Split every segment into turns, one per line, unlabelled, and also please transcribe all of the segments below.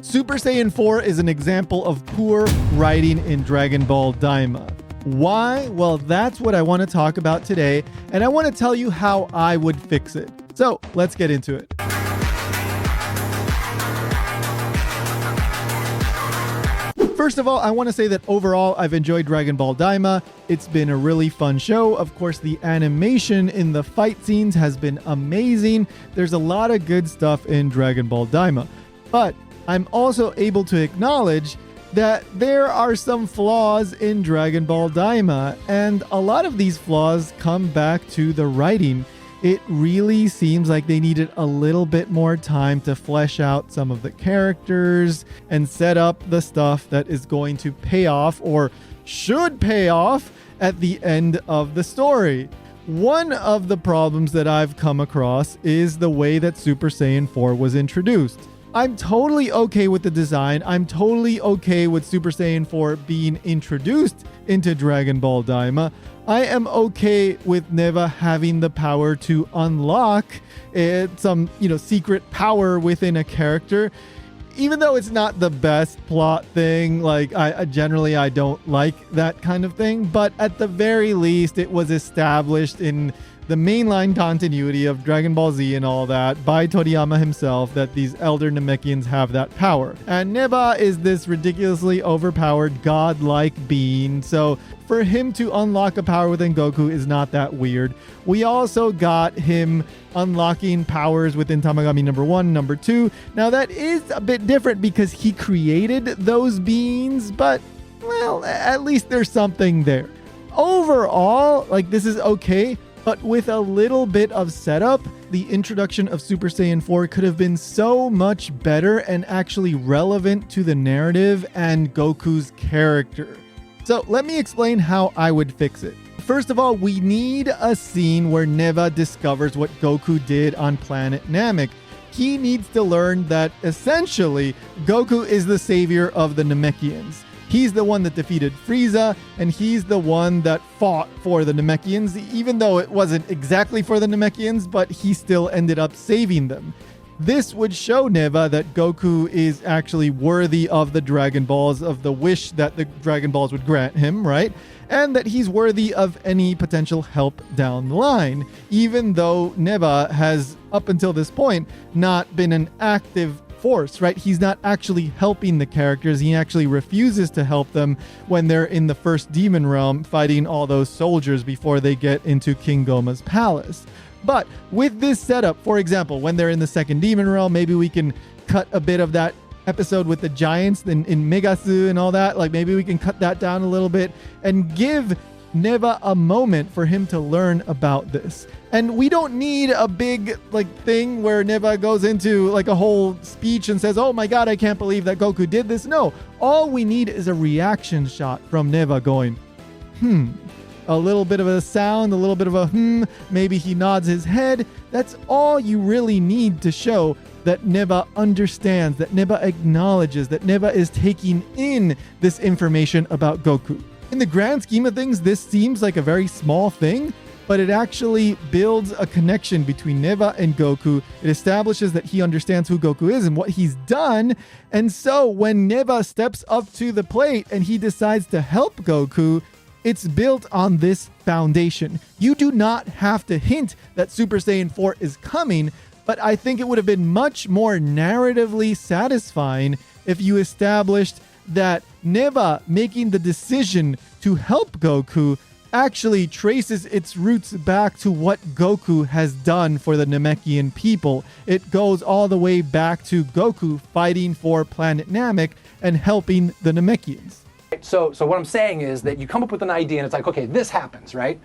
Super Saiyan 4 is an example of poor writing in Dragon Ball DAIMA. Why? Well, that's what I want to talk about today, and I want to tell you how I would fix it. So let's get into it. First of all, I want to say that overall, I've enjoyed Dragon Ball DAIMA. It's been a really fun show. Of course, the animation in the fight scenes has been amazing. There's a lot of good stuff in Dragon Ball DAIMA. But I'm also able to acknowledge that there are some flaws in Dragon Ball DAIMA, and a lot of these flaws come back to the writing. It really seems like they needed a little bit more time to flesh out some of the characters and set up the stuff that is going to pay off, or should pay off, at the end of the story. One of the problems that I've come across is the way that Super Saiyan 4 was introduced. I'm totally okay with the design. I'm totally okay with Super Saiyan 4 being introduced into Dragon Ball DAIMA. I am okay with Neva having the power to unlock some, secret power within a character. Even though it's not the best plot thing, like I don't like that kind of thing, but at the very least it was established in the mainline continuity of Dragon Ball Z and all that by Toriyama himself that these elder Namekians have that power. And Neba is this ridiculously overpowered godlike being, so for him to unlock a power within Goku is not that weird. We also got him unlocking powers within Tamagami number 1, number 2. Now that is a bit different because he created those beings, but well, at least there's something there. Overall, this is okay. But with a little bit of setup, the introduction of Super Saiyan 4 could have been so much better and actually relevant to the narrative and Goku's character. So let me explain how I would fix it. First of all, we need a scene where Neva discovers what Goku did on planet Namek. He needs to learn that essentially Goku is the savior of the Namekians. He's the one that defeated Frieza, and he's the one that fought for the Namekians, even though it wasn't exactly for the Namekians, but he still ended up saving them. This would show Neva that Goku is actually worthy of the Dragon Balls, of the wish that the Dragon Balls would grant him, right? And that he's worthy of any potential help down the line, even though Neva has, up until this point, not been an active force, right? He's not actually helping the characters. He actually refuses to help them when they're in the first demon realm fighting all those soldiers before they get into King Gomah's palace. But with this setup, for example, when they're in the second demon realm, maybe we can cut a bit of that episode with the giants in Megasu and all that. Maybe we can cut that down a little bit and give Neva a moment for him to learn about this. And we don't need a big thing where Neva goes into a whole speech and says, "Oh my god, I can't believe that Goku did this." No, all we need is a reaction shot from Neva going, a little bit of a sound, a little bit of a maybe he nods his head. That's all you really need to show that Neva understands, that Neva acknowledges, that Neva is taking in this information about Goku. In the grand scheme of things, this seems like a very small thing, but it actually builds a connection between Neva and Goku. It establishes that he understands who Goku is and what he's done. And so when Neva steps up to the plate and he decides to help Goku, it's built on this foundation. You do not have to hint that Super Saiyan 4 is coming, but I think it would have been much more narratively satisfying if you established that Neva making the decision to help Goku actually traces its roots back to what Goku has done for the Namekian people. It goes all the way back to Goku fighting for planet Namek and helping the Namekians.
So what I'm saying is that you come up with an idea and it's like, okay, this happens, right?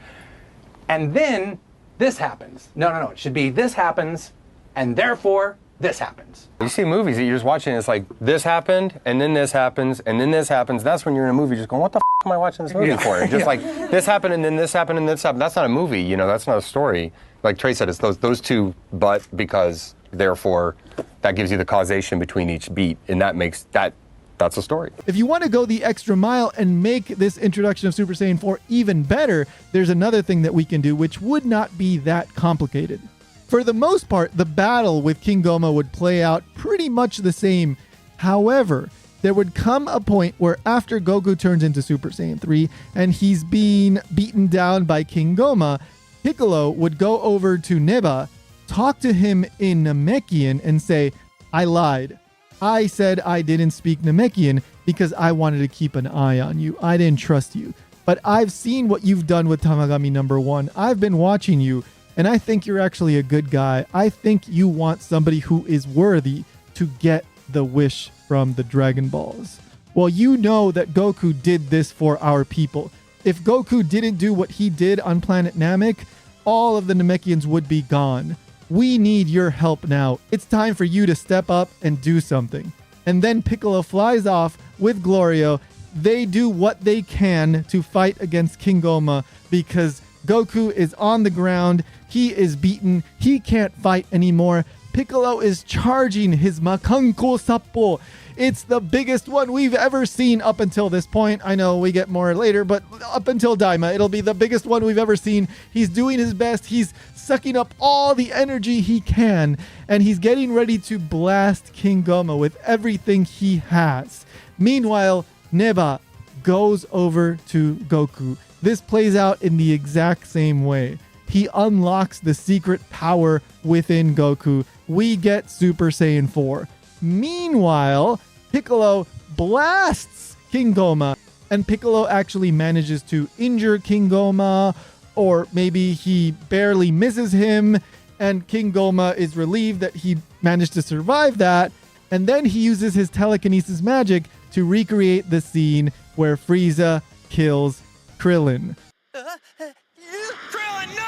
And then this happens. No. It should be this happens and therefore this happens.
You see movies that you're just watching, it's like, this happened, and then this happens, and then this happens. That's when you're in a movie just going, what the am I watching this movie for? Just like, this happened, and then this happened, and this happened. That's not a movie, that's not a story. Like Trey said, it's those two, but because, therefore, that gives you the causation between each beat, and that's a story.
If you want to go the extra mile and make this introduction of Super Saiyan 4 even better, there's another thing that we can do, which would not be that complicated. For the most part, the battle with King Gomah would play out pretty much the same However, there would come a point where after Goku turns into Super Saiyan 3 and he's being beaten down by King Gomah, Piccolo would go over to Neba, talk to him in Namekian and say, I lied. I said I didn't speak Namekian because I wanted to keep an eye on you. I didn't trust you. But I've seen what you've done with Tamagami number 1. I've been watching you, and I think you're actually a good guy. I think you want somebody who is worthy to get the wish from the Dragon Balls. Well, you know that Goku did this for our people. If Goku didn't do what he did on planet Namek, all of the Namekians would be gone. We need your help now. It's time for you to step up and do something. And then Piccolo flies off with Glorio. They do what they can to fight against King Gomah because Goku is on the ground. He is beaten. He can't fight anymore. Piccolo is charging his Makanko Sappo. It's the biggest one we've ever seen up until this point. I know we get more later, but up until Daima, it'll be the biggest one we've ever seen. He's doing his best. He's sucking up all the energy he can, and he's getting ready to blast King Gomah with everything he has. Meanwhile, Neba goes over to Goku. This plays out in the exact same way. He unlocks the secret power within Goku. We get Super Saiyan 4. Meanwhile, Piccolo blasts King Gomah, and Piccolo actually manages to injure King Gomah, or maybe he barely misses him, and King Gomah is relieved that he managed to survive that, and then he uses his telekinesis magic to recreate the scene where Frieza kills Krillin.
Krillin, no!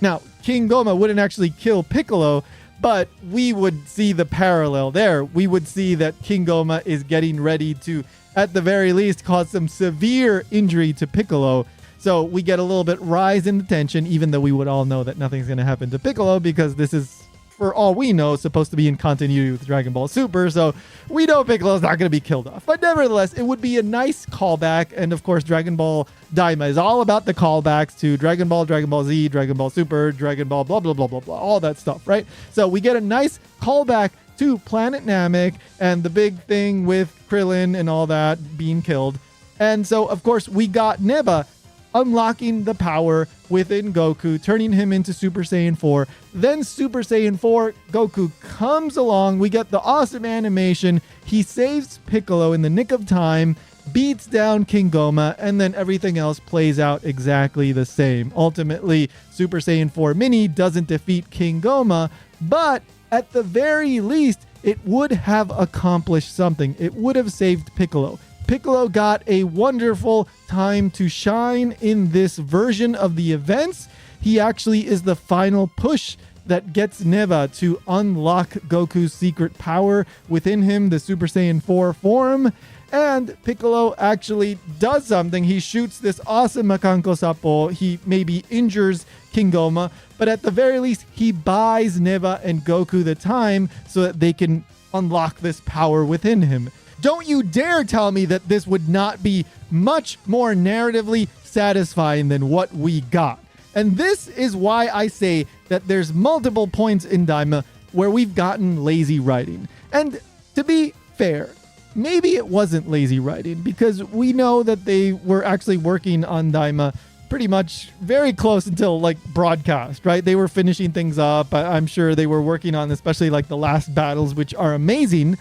Now, King Gomah wouldn't actually kill Piccolo, but we would see the parallel there. We would see that King Gomah is getting ready to, at the very least, cause some severe injury to Piccolo. So we get a little bit rise in the tension, even though we would all know that nothing's going to happen to Piccolo because this is, for all we know, supposed to be in continuity with Dragon Ball Super. So we know Piccolo's not going to be killed off. But nevertheless, it would be a nice callback. And of course, Dragon Ball DAIMA is all about the callbacks to Dragon Ball Z, Dragon Ball Super, Dragon Ball blah, blah, blah, blah, blah, all that stuff, right? So we get a nice callback to Planet Namek and the big thing with Krillin and all that being killed. And so, of course, we got Neba unlocking the power within Goku, turning him into Super Saiyan 4. Then Super Saiyan 4, Goku comes along. We get the awesome animation. He saves Piccolo in the nick of time, beats down King Gomah, and then everything else plays out exactly the same. Ultimately, Super Saiyan 4 Mini doesn't defeat King Gomah, but at the very least, it would have accomplished something. It would have saved Piccolo. Piccolo got a wonderful time to shine in this version of the events. He actually is the final push that gets Neba to unlock Goku's secret power within him, the Super Saiyan 4 form. And Piccolo actually does something. He shoots this awesome Makanko Sappo. He maybe injures King Gomah, but at the very least, he buys Neba and Goku the time so that they can unlock this power within him. Don't you dare tell me that this would not be much more narratively satisfying than what we got. And this is why I say that there's multiple points in Daima where we've gotten lazy writing. And to be fair, maybe it wasn't lazy writing because we know that they were actually working on Daima pretty much very close until like broadcast, right? They were finishing things up. I'm sure they were working on especially like the last battles, which are amazing.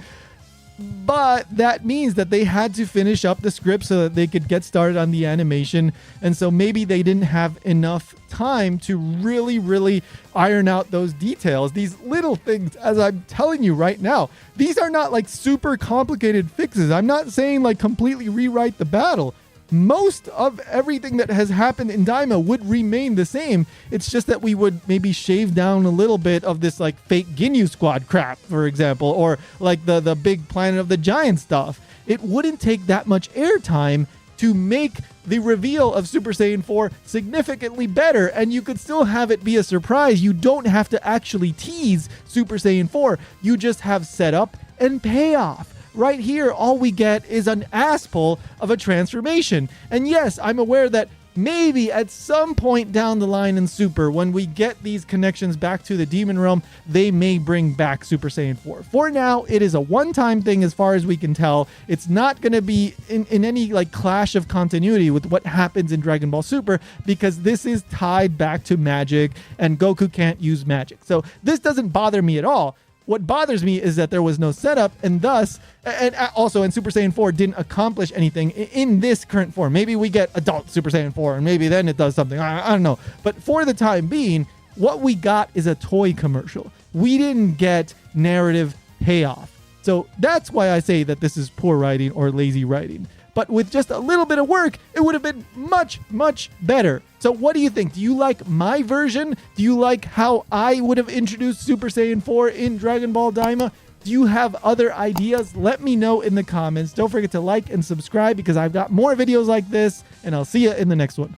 But that means that they had to finish up the script so that they could get started on the animation. And so maybe they didn't have enough time to really iron out those details. These little things, as I'm telling you right now, these are not like super complicated fixes. I'm not saying like completely rewrite the battle. Most of everything that has happened in Daima would remain the same. It's just that we would maybe shave down a little bit of this like fake Ginyu Squad crap, for example, or like the big Planet of the Giant stuff. It wouldn't take that much airtime to make the reveal of Super Saiyan 4 significantly better, and you could still have it be a surprise. You don't have to actually tease Super Saiyan 4. You just have setup and payoff. Right here, all we get is an ass pull of a transformation. And yes, I'm aware that maybe at some point down the line in Super, when we get these connections back to the Demon Realm, they may bring back Super Saiyan 4. For now, it is a one-time thing as far as we can tell. It's not going to be in any like clash of continuity with what happens in Dragon Ball Super, because this is tied back to magic and Goku can't use magic. So this doesn't bother me at all. What bothers me is that there was no setup, and thus, and also, and Super Saiyan 4 didn't accomplish anything in this current form. Maybe we get adult Super Saiyan 4, and maybe then it does something. I don't know. But for the time being, what we got is a toy commercial. We didn't get narrative payoff. So that's why I say that this is poor writing or lazy writing. But with just a little bit of work, it would have been much, much better. So what do you think? Do you like my version? Do you like how I would have introduced Super Saiyan 4 in Dragon Ball DAIMA? Do you have other ideas? Let me know in the comments. Don't forget to like and subscribe because I've got more videos like this, and I'll see you in the next one.